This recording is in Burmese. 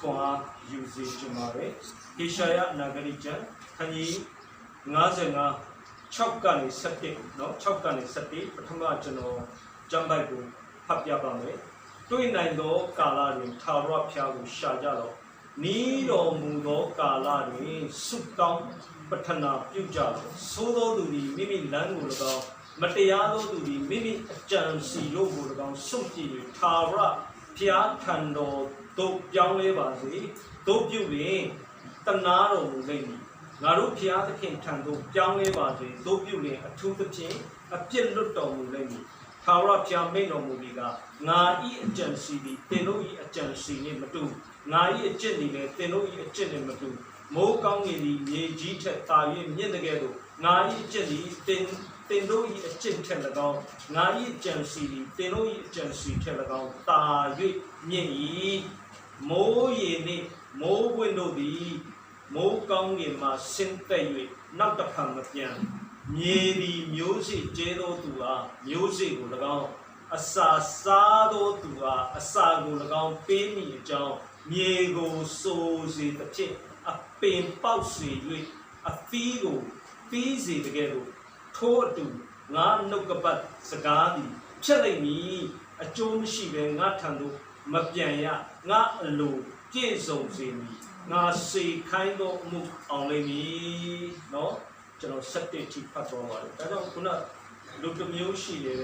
ခွန်အားယူစေချင်ပါတယ်ဟေရှာယနာဂရိကျမ်းခန်းကြီး55 6ကနေ7เนาะ6ကနေ7ပထမကျွန်တော်ကျမ်းပိုက်ကိုဖတ်ပြပါမယ်တွေ့နိုင်သောကာလတွင်ထာဝရဘုရားကိုရှာကြတော့နီးတော်မူသောကာလတွင်ဆုတောင်းပတ္ထနာပြုကြတော့သို့သောသူသည်မိမိလမ်းကို၎င်းမတရားသောသူသည်မိမိအကြံစီတို့ကို၎င်းစွန့်ပစ်၍ထာဝရဘုရားထံတော်သို့ပြောင်းလဲပါစေတို့ပြုလျင်တနာတော်မူလိမ့်မည်ငါတို့ဘုရားသခင်ထံသို့ပြောင်းလဲပါစေတို့ပြုလျင်အထူးသဖြင့်အပြစ်လွတ်တော်မူလိမ့်မည်ထာဝရဘုရားမိန့်တော်မူပြီးကငါဤအကြံစီသည်သင်တို့ဤအကြံစီနှင့်မတူငါဤအကျင့်သည်လည်းသင်တို့ဤအကျင့်နှင့်မတူမိုးကောင်းကင်သည်မြေကြီးထက်သာ၍မြင့်တဲ့ကဲ့သို့ငါဤအကျင့်သည်သင်တို့ဤအကျင့်ထက်၎င်းငါဤအကြံစီသည်သင်တို့ဤအကြံစီထက်၎င်းသာ၍မြင့်၏မိုးရေနှင့်မိုးပွင့်တို့သည်မိုးကောင်းကင်မှဆင်းသက်၍နောက်တစ်ဖန်မပြန်မြေသည်မျိုးစေ့ကျဲသောသူအားမျိုးစေ့ကို၎င်းအစာစားသောသူအားအစာကို၎င်းပေးမိအကြောင်းမြေကိုစိုးစေသဖြင့်အပင်ပေါက်စေ၍အဖီးကိုဖီးစေတကယ်လို့ထိုးအတူငါနှုတ်ကပတ်စကားသည်ဖြတ်လိုက်မည်အကျိုးမရှိဘဲငါထံသို့မပြန်ရငါအလိုပြည့်စုံစေမည်ငါစေခိုင်းသောအမှုအောင်လိမ့်မည်เนาะကျွန်တော်7တိဖတ်သွားပါတယ်ဒါကြောင့်ခုနလူတစ်မျိုးရှိတယ်